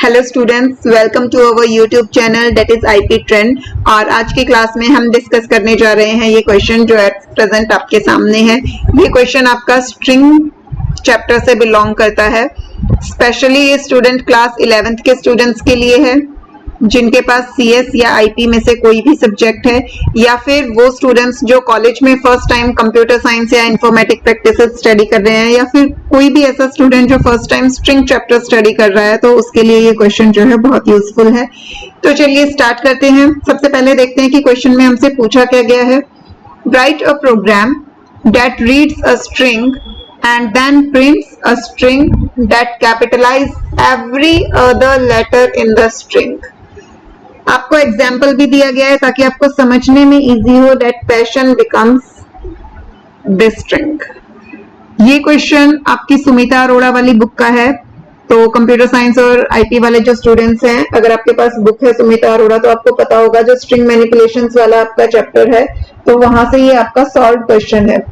Hello students, welcome to our YouTube channel that is IP trend. और आज की class में हम डिस्कस करने जा रहे हैं ये क्वेश्चन जो एट प्रेजेंट आपके सामने है। ये क्वेश्चन आपका स्ट्रिंग चैप्टर से बिलोंग करता है। स्पेशली ये स्टूडेंट क्लास 11th के स्टूडेंट्स के लिए है जिनके पास सीएस या आईपी में से कोई भी सब्जेक्ट है, या फिर वो स्टूडेंट्स जो कॉलेज में फर्स्ट टाइम कंप्यूटर साइंस या इंफॉर्मेटिक प्रैक्टिसेस स्टडी कर रहे हैं, या फिर कोई भी ऐसा स्टूडेंट जो first time string chapter study कर रहा है, तो उसके लिए ये क्वेश्चन जो है बहुत यूजफुल है। तो चलिए स्टार्ट करते हैं। सबसे पहले देखते हैं कि क्वेश्चन में हमसे पूछा क्या गया है। Write a program that reads a string and then prints a string that capitalize every other letter in the string। आपको एग्जाम्पल भी दिया गया है ताकि आपको समझने में इजी हो। That passion becomes this string. ये क्वेश्चन आपकी सुमिता अरोड़ा वाली बुक का है। तो कंप्यूटर साइंस और आईपी वाले जो स्टूडेंट्स हैं, अगर आपके पास बुक है सुमिता अरोड़ा, तो आपको पता होगा जो स्ट्रिंग मैनिपुलेशंस वाला आपका चैप्टर है, तो वहां से ये आपका सॉल्व क्वेश्चन है।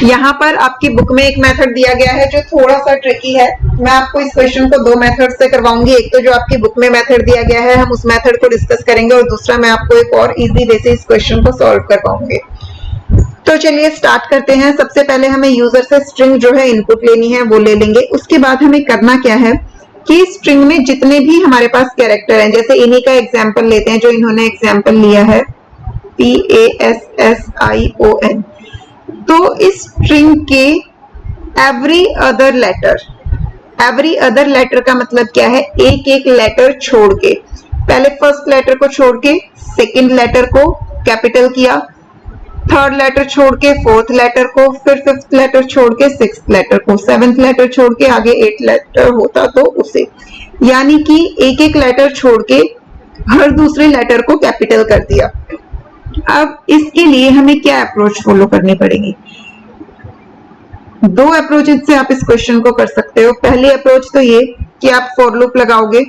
यहाँ पर आपकी बुक में एक मेथड दिया गया है जो थोड़ा सा ट्रिकी है। मैं आपको इस क्वेश्चन को दो मेथड से करवाऊंगी। एक तो जो आपकी बुक में मेथड दिया गया है, हम उस मेथड को डिस्कस करेंगे, और दूसरा मैं आपको एक और इजी वे से इस क्वेश्चन को सॉल्व करवाऊंगी। तो चलिए स्टार्ट करते हैं। सबसे पहले हमें यूजर से स्ट्रिंग जो है इनपुट लेनी है, वो ले लेंगे। उसके बाद हमें करना क्या है कि स्ट्रिंग में जितने भी हमारे पास कैरेक्टर हैं, जैसे इन्हीं का एग्जाम्पल लेते हैं जो इन्होंने एग्जाम्पल लिया है PASSION। तो इस स्ट्रिंग के एवरी अदर लेटर का मतलब क्या है, एक एक लेटर छोड़ के, पहले फर्स्ट लेटर को छोड़ के सेकंड लेटर को कैपिटल किया, थर्ड लेटर छोड़ के फोर्थ लेटर को, फिर फिफ्थ लेटर छोड़ के सिक्स्थ लेटर को, सेवेंथ लेटर छोड़ के आगे एट लेटर होता तो उसे, यानी कि एक एक लेटर छोड़ के हर दूसरे लेटर को कैपिटल कर दिया। अब इसके लिए हमें क्या अप्रोच फॉलो करनी पड़ेगी। दो अप्रोचेस से आप इस क्वेश्चन को कर सकते हो। पहली अप्रोच तो ये कि आप फॉर लूप लगाओगे,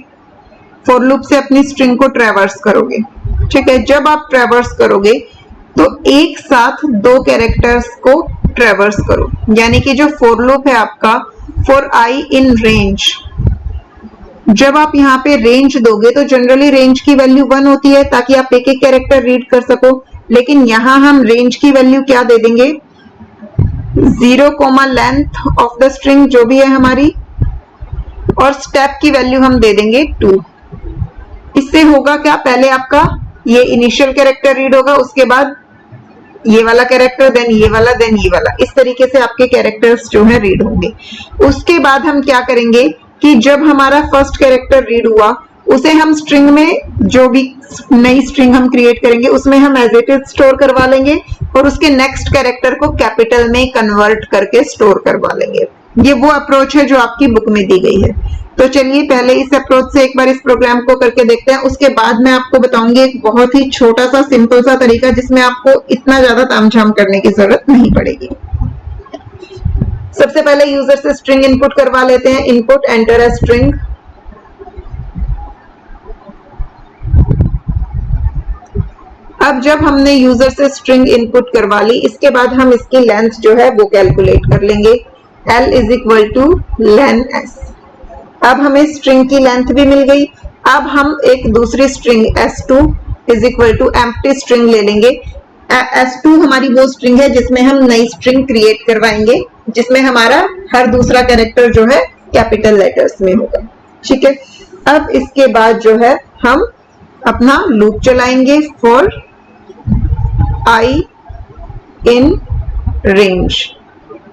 फॉर लूप से अपनी स्ट्रिंग को ट्रैवर्स करोगे। ठीक है, जब आप ट्रैवर्स करोगे तो एक साथ दो कैरेक्टर्स को ट्रैवर्स करो, यानी कि जो फॉर लूप है आपका फॉर आई इन रेंज, जब आप यहाँ पे रेंज दोगे तो जनरली रेंज की वैल्यू 1 होती है ताकि आप एक एक कैरेक्टर रीड कर सको, लेकिन यहाँ हम रेंज की वैल्यू क्या दे देंगे, 0, लेंथ ऑफ द स्ट्रिंग जो भी है हमारी, और स्टेप की वैल्यू हम दे देंगे 2। इससे होगा क्या, पहले आपका ये इनिशियल कैरेक्टर रीड होगा, उसके बाद ये वाला कैरेक्टर, देन ये वाला, देन ये वाला, इस तरीके से आपके कैरेक्टर्स जो है रीड होंगे। उसके बाद हम क्या करेंगे कि जब हमारा फर्स्ट कैरेक्टर रीड हुआ, उसे हम स्ट्रिंग में, जो भी नई स्ट्रिंग हम क्रिएट करेंगे उसमें हम एज इट इज स्टोर करवा लेंगे, और उसके नेक्स्ट कैरेक्टर को कैपिटल में कन्वर्ट करके स्टोर करवा लेंगे। ये वो अप्रोच है जो आपकी बुक में दी गई है। तो चलिए पहले इस अप्रोच से एक बार इस प्रोग्राम को करके देखते हैं। उसके बाद मैं आपको बताऊंगी एक बहुत ही छोटा सा सिंपल सा तरीका जिसमें आपको इतना ज्यादा तामझाम करने की जरूरत नहीं पड़ेगी। सबसे पहले यूजर से स्ट्रिंग इनपुट करवा लेते हैं। Input enter a string. अब जब हमने यूजर से स्ट्रिंग इनपुट करवा ली, इसके बाद हम इसकी लेंथ जो है वो कैलकुलेट कर लेंगे। L = len s। अब हमें स्ट्रिंग की लेंथ भी मिल गई। अब हम एक दूसरी स्ट्रिंग s2 = एम्प्टी स्ट्रिंग ले लेंगे। s2 हमारी वो स्ट्रिंग है जिसमें हम नई स्ट्रिंग क्रिएट करवाएंगे, जिसमें हमारा हर दूसरा कैरेक्टर जो है कैपिटल लेटर्स में होगा। ठीक है, अब इसके बाद जो है हम अपना लूप चलाएंगे फॉर आई इन रेंज।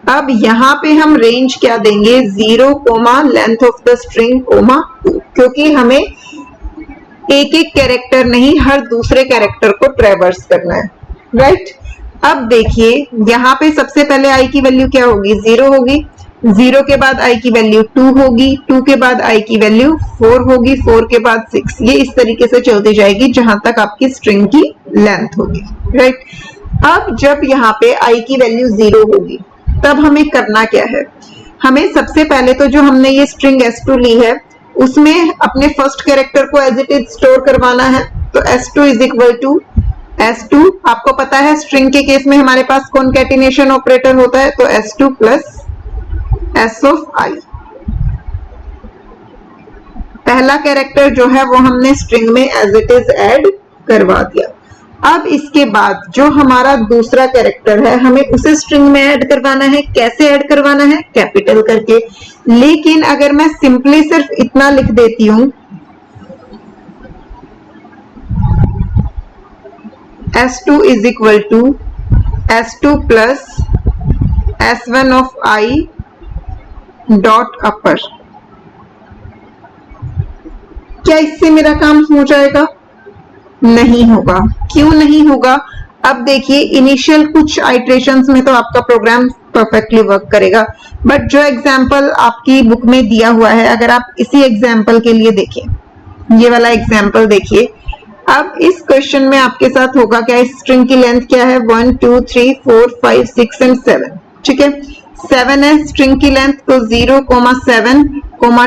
अब यहाँ पे हम रेंज क्या देंगे, 0, लेंथ ऑफ द स्ट्रिंग, 2, क्योंकि हमें एक एक कैरेक्टर नहीं हर दूसरे कैरेक्टर को ट्रैवर्स करना है। राइट, अब देखिए यहाँ पे सबसे पहले आई की वैल्यू क्या होगी, 0 होगी। 0 के बाद आई की वैल्यू 2 होगी, 2 के बाद आई की वैल्यू 4 होगी, 4 के बाद 6। ये इस तरीके से चलती जाएगी जहां तक आपकी स्ट्रिंग की लेंथ होगी। राइट, अब जब यहाँ पे आई की वैल्यू 0 होगी, तब हमें करना क्या है, हमें सबसे पहले तो जो हमने ये स्ट्रिंग s2 ली है उसमें अपने फर्स्ट कैरेक्टर को एज इट इज स्टोर करवाना है। तो s2 S2 आपको पता है स्ट्रिंग के केस में हमारे पास कॉन्कैटिनेशन ऑपरेटर होता है, तो S2 plus S of I। पहला कैरेक्टर जो है वो हमने स्ट्रिंग में एज इट इज ऐड करवा दिया। अब इसके बाद जो हमारा दूसरा कैरेक्टर है हमें उसे स्ट्रिंग में ऐड करवाना है। कैसे ऐड करवाना है? कैपिटल करके। लेकिन अगर मैं सिंपली सिर्फ इतना लिख देती हूं S2 is equal to S2 plus S1 of I dot upper, क्या इससे मेरा काम हो जाएगा? नहीं होगा। क्यों नहीं होगा? अब देखिए, इनिशियल कुछ आइट्रेशंस में तो आपका प्रोग्राम परफेक्टली वर्क करेगा, बट जो एग्जाम्पल आपकी बुक में दिया हुआ है, अगर आप इसी एग्जाम्पल के लिए देखिए, ये वाला एग्जाम्पल देखिए। अब इस क्वेश्चन में आपके साथ होगा क्या? स्ट्रिंग की लेंथ क्या है? 1 2 3 4 5 6 एंड 7। ठीक है, 7 है स्ट्रिंग की लेंथ, तो 0, 7,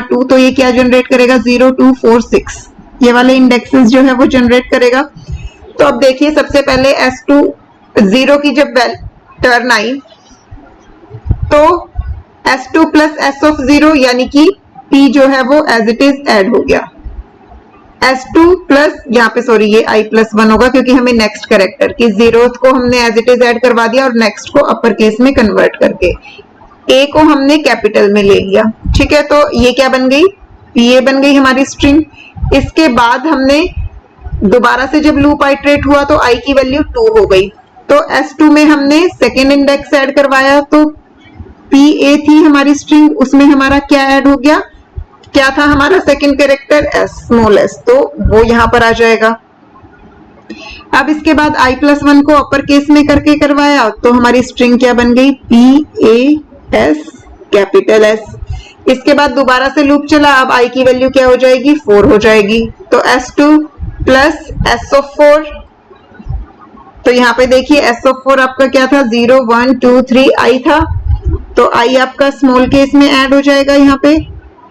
2, तो ये क्या जनरेट करेगा? 0 2 4 6, ये वाले इंडेक्सेस जो है वो जनरेट करेगा। तो अब देखिए, सबसे पहले S2 0 की जब टर्न आई तो S2 प्लस S ऑफ 0 यानी कि P जो है वो एज इट इज ऐड हो गया। S2 प्लस, यहाँ पे सॉरी ये I प्लस 1 होगा क्योंकि हमें नेक्स्ट कैरेक्टर की 0th को हमने एज इट इज ऐड करवा दिया और नेक्स्ट को अपर केस में कन्वर्ट करके A को हमने कैपिटल में ले लिया। ठीक है, तो ये क्या बन गई? ये बन गई हमारी स्ट्रिंग। इसके बाद हमने दोबारा से जब लूप आइट्रेट हुआ तो I की वैल्यू 2 हो गई, तो S2 में हमने सेकेंड इंडेक्स ऐड करवाया, तो PA थी हमारी स्ट्रिंग, उसमें हमारा क्या ऐड हो गया? क्या था हमारा second character? S, small s, तो वो यहां पर आ जाएगा। अब इसके बाद I प्लस 1 को अपर केस में करके करवाया, तो हमारी स्ट्रिंग क्या बन गई? PAS capital S। इसके बाद दोबारा से लूप चला, अब I की वैल्यू क्या हो जाएगी? 4 हो जाएगी, तो S2 प्लस S ऑफ 4, तो यहाँ पे देखिए S ऑफ 4 आपका क्या था? 0 1 2 3 I था, तो I आपका स्मॉल केस में ऐड हो जाएगा यहाँ पे,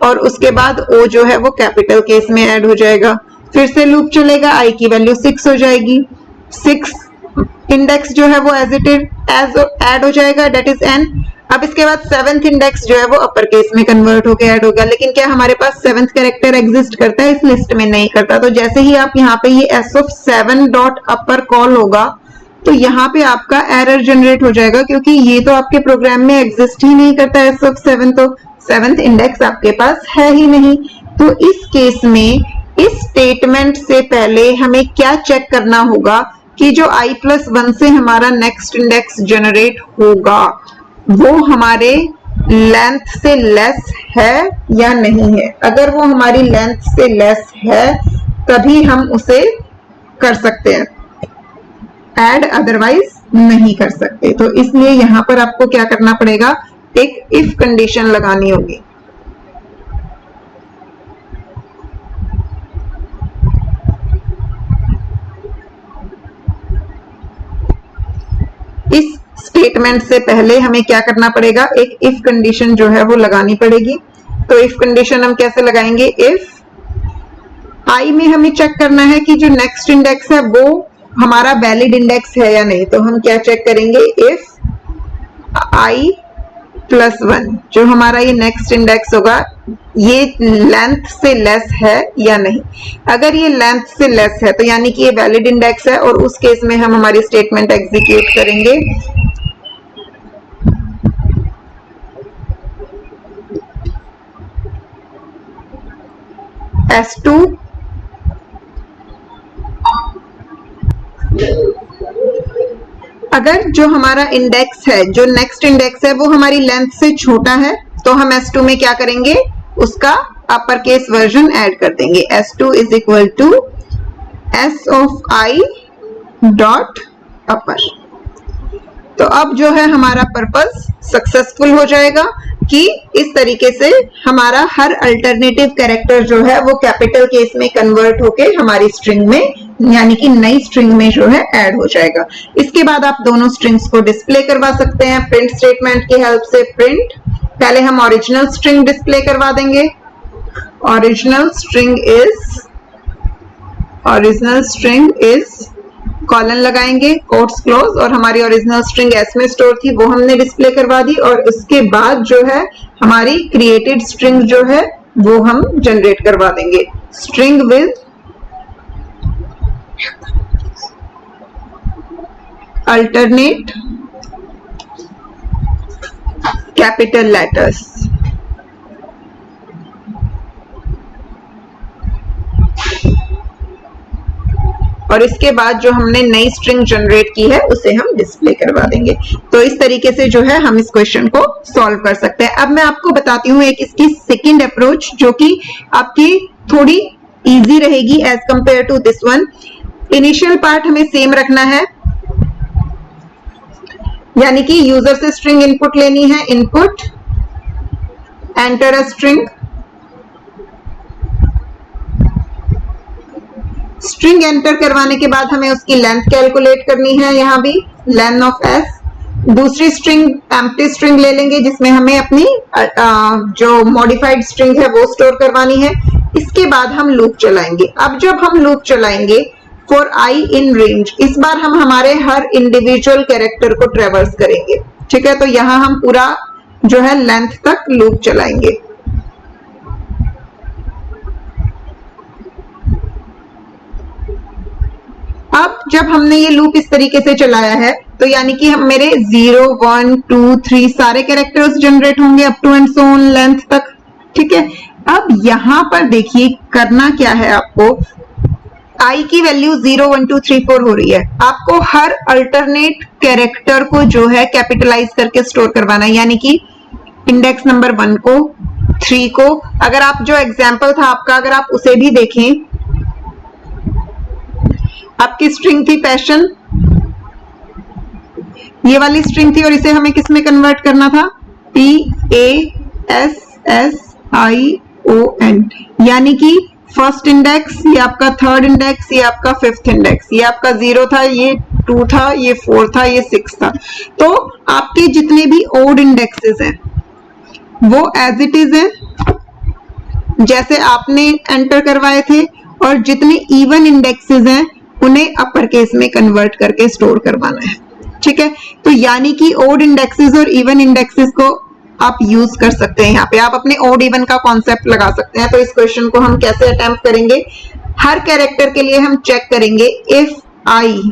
और उसके बाद O जो है वो कैपिटल केस में ऐड हो जाएगा। फिर से लूप चलेगा, I की वैल्यू 6 हो जाएगी, 6 इंडेक्स जो है वो एज इट इज ऐड हो जाएगा, डेट इज N। अब इसके बाद 7th इंडेक्स जो है वो अपर केस में कन्वर्ट होकर ऐड होगा, लेकिन क्या हमारे पास 7th कैरेक्टर एग्जिस्ट करता है? इस लिस्ट में नहीं करता। तो जैसे ही आप यहाँ पे ये S of 7 dot upper call होगा तो यहाँ पे आपका एरर जनरेट हो जाएगा, क्योंकि ये तो आपके प्रोग्राम में एग्जिस्ट ही नहीं करता S ऑफ 7, तो 7th इंडेक्स आपके पास है ही नहीं। तो इस केस में इस स्टेटमेंट से पहले हमें क्या चेक करना होगा कि जो I प्लस 1 से हमारा नेक्स्ट इंडेक्स जनरेट होगा वो हमारे लेंथ से लेस है या नहीं है। अगर वो हमारी लेंथ से लेस है तभी हम उसे कर सकते हैं ऐड, अदरवाइज नहीं कर सकते। तो इसलिए यहां पर आपको क्या करना पड़ेगा? एक इफ कंडीशन लगानी होगी। इस स्टेटमेंट से पहले हमें क्या करना पड़ेगा? एक इफ कंडीशन जो है वो लगानी पड़ेगी। तो इफ कंडीशन हम कैसे लगाएंगे? इफ I में हमें चेक करना है कि जो नेक्स्ट इंडेक्स है वो हमारा वैलिड इंडेक्स है या नहीं, तो हम क्या चेक करेंगे? इफ I प्लस 1 जो हमारा ये नेक्स्ट इंडेक्स होगा ये लेंथ से लेस है या नहीं। अगर ये लेंथ से लेस है तो यानी कि ये वैलिड इंडेक्स है, और उस केस में हम हमारी स्टेटमेंट एग्जीक्यूट करेंगे। S2 अगर जो हमारा इंडेक्स है, जो नेक्स्ट इंडेक्स है वो हमारी लेंथ से छोटा है, तो हम S2 में क्या करेंगे? उसका अपर केस वर्जन ऐड कर देंगे। S2 is equal to S of I dot upper. तो अब जो है हमारा पर्पस सक्सेसफुल हो जाएगा कि इस तरीके से हमारा हर अल्टरनेटिव कैरेक्टर जो है वो कैपिटल केस में कन्वर्ट होके हमारी स्ट्रिंग में, यानी कि नई स्ट्रिंग में जो है ऐड हो जाएगा। इसके बाद आप दोनों स्ट्रिंग्स को डिस्प्ले करवा सकते हैं प्रिंट स्टेटमेंट की हेल्प से। प्रिंट, पहले हम ओरिजिनल स्ट्रिंग डिस्प्ले करवा देंगे। ओरिजिनल स्ट्रिंग इज कॉलन लगाएंगे, कोट्स क्लोज, और हमारी ओरिजिनल स्ट्रिंग एस में स्टोर थी वो हमने डिस्प्ले करवा दी, और उसके बाद जो है हमारी क्रिएटेड स्ट्रिंग जो है वो हम जनरेट करवा देंगे। string with alternate capital letters. और इसके बाद जो हमने नई स्ट्रिंग जनरेट की है उसे हम डिस्प्ले करवा देंगे। तो इस तरीके से जो है हम इस क्वेश्चन को सॉल्व कर सकते हैं। अब मैं आपको बताती हूँ एक इसकी सेकंड अप्रोच जो कि आपकी थोड़ी इजी रहेगी as compare to this one. Initial part हमें सेम रखना है, यानी कि यूजर से स्ट्रिंग इनपुट लेनी है, input enter a string, string enter करवाने के बाद हमें उसकी लेंथ कैलकुलेट करनी है, यहां भी लेंथ ऑफ एस। दूसरी स्ट्रिंग एम्प्टी स्ट्रिंग ले लेंगे जिसमें हमें अपनी जो मॉडिफाइड स्ट्रिंग है वो स्टोर करवानी है। इसके बाद हम लूप चलाएंगे। अब जब हम लूप चलाएंगे फॉर आई इन रेंज, इस बार हम हमारे हर इंडिविजुअल कैरेक्टर को ट्रेवर्स करेंगे, ठीक है। तो यहां हम पूरा जो है लेंथ तक लूप चलाएंगे। अब जब हमने ये लूप इस तरीके से चलाया है तो यानी कि हम मेरे 0 1 2 3 सारे कैरेक्टर्स जनरेट होंगे up to and so on length तक, ठीक है। अब यहां पर देखिए करना क्या है, आपको आई की वैल्यू 0 1 2 3 4 हो रही है, आपको हर अल्टरनेट कैरेक्टर को जो है कैपिटलाइज करके स्टोर करवाना है, यानी कि इंडेक्स नंबर 1 को, 3 को। अगर आप जो एग्जाम्पल था आपका, अगर आप उसे भी देखें, आपकी स्ट्रिंग थी पैशन, ये वाली स्ट्रिंग थी और इसे हमें किस में कन्वर्ट करना था, PASSION, यानी कि फर्स्ट इंडेक्स, ये आपका थर्ड इंडेक्स, ये आपका फिफ्थ इंडेक्स, ये आपका 0 था, ये 2 था, ये 4 था, ये 6 था। तो आपके जितने भी ओड इंडेक्सेस हैं वो एज इट इज है जैसे आपने एंटर करवाए थे, और जितने इवन इंडेक्सेस हैं उन्हें अपर केस में कन्वर्ट करके स्टोर करवाना है, ठीक है। तो यानी कि ओड इंडेक्सेस और इवन इंडेक्सेस को आप यूज कर सकते हैं। यहाँ पे आप अपने ओड इवन का कॉन्सेप्ट लगा सकते हैं। तो इस क्वेश्चन को हम कैसे अटेम्प्ट करेंगे, हर कैरेक्टर के लिए हम चेक करेंगे इफ आई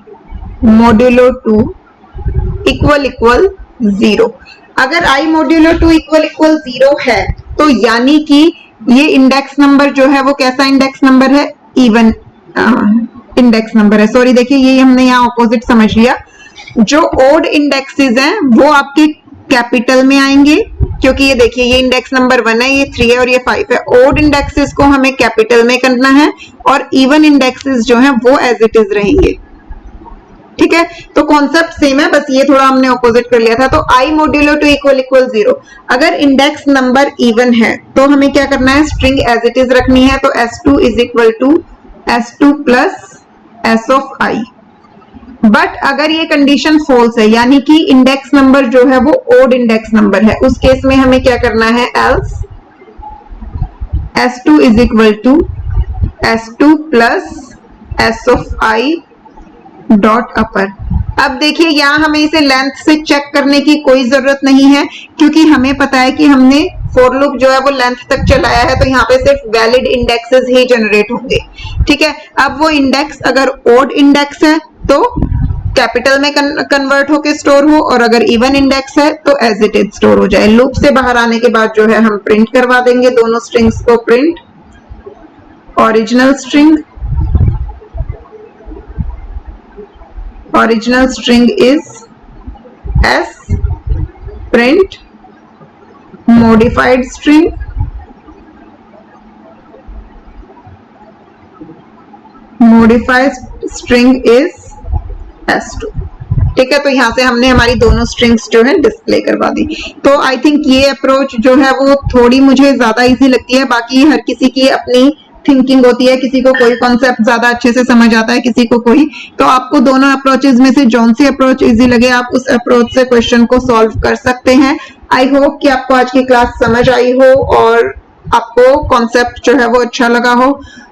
मॉड्यूलो 2 इक्वल 0। अगर आई मॉड्यूलो 2 इक्वल 0 है तो यानी कि ये इंडेक्स नंबर जो है वो कैसा इंडेक्स नंबर है, इवन इंडेक्स नंबर है। सॉरी, देखिए ये हमने यहाँ ऑपोजिट समझ लिया। जो ओड इंडेक्सेस हैं वो आपके कैपिटल में आएंगे, क्योंकि ये देखिए ये इंडेक्स नंबर 1 है, ये 3 है और ये 5 है। ओड इंडेक्सेस को हमें कैपिटल में करना है और इवन इंडेक्सेस जो हैं वो एज इट इज रहेंगे, ठीक है। तो कॉन्सेप्ट सेम है, बस ये थोड़ा हमने ऑपोजिट कर लिया था। तो आई मॉड्यूलो 2 इक्वल 0, अगर इंडेक्स नंबर इवन है तो हमें क्या करना है, स्ट्रिंग एज इट इज रखनी है। तो S2 is equal to S2 plus S of I. But अगर ये कंडीशन फॉल्स है, यानी कि इंडेक्स नंबर जो है वो ओड इंडेक्स नंबर है, उस केस में हमें क्या करना है, else S2 is equal to S2 plus S of I dot upper. अब देखिए यहाँ हमें इसे लेंथ से चेक करने की कोई जरूरत नहीं है, क्योंकि हमें पता है कि हमने फॉर लूप जो है वो लेंथ तक चलाया है, तो यहाँ पे सिर्फ वैलिड इंडेक्सेस ही जनरेट होंगे, ठीक है। अब वो इंडेक्स अगर ओड इंडेक्स है तो कैपिटल में कन्वर्ट होके स्टोर हो, और अगर इवन इंडेक्स है तो एज इट इज स्टोर हो जाए। लूप से बाहर आने के बाद जो है हम प्रिंट करवा देंगे दोनों स्ट्रिंग्स को। Print original string, original string is S, print modified string, modified string is S2, ठीक है। तो यहां से हमने हमारी दोनों स्ट्रिंग्स जो है डिस्प्ले करवा दी। तो आई थिंक ये अप्रोच जो है वो थोड़ी मुझे ज्यादा इजी लगती है। बाकी हर किसी की अपनी थिंकिंग होती है, किसी को कोई कॉन्सेप्ट ज्यादा अच्छे से समझ आता है, किसी को कोई। तो आपको दोनों अप्रोचेस में से जौन सी अप्रोच इजी लगे आप उस अप्रोच से क्वेश्चन को सॉल्व कर सकते हैं। आई होप कि आपको आज की क्लास समझ आई हो और आपको कॉन्सेप्ट जो है वो अच्छा लगा हो।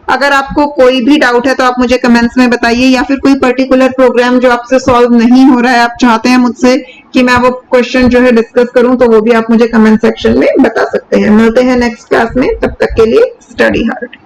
अगर आपको कोई भी डाउट है तो आप मुझे कमेंट्स में बताइए, या फिर कोई पर्टिकुलर प्रोग्राम जो आपसे सॉल्व नहीं हो रहा है, आप चाहते हैं मुझसे कि मैं वो क्वेश्चन जो है डिस्कस करूं, तो वो भी आप मुझे कमेंट सेक्शन में बता सकते हैं। मिलते हैं नेक्स्ट क्लास में, तब तक के लिए स्टडी हार्ड।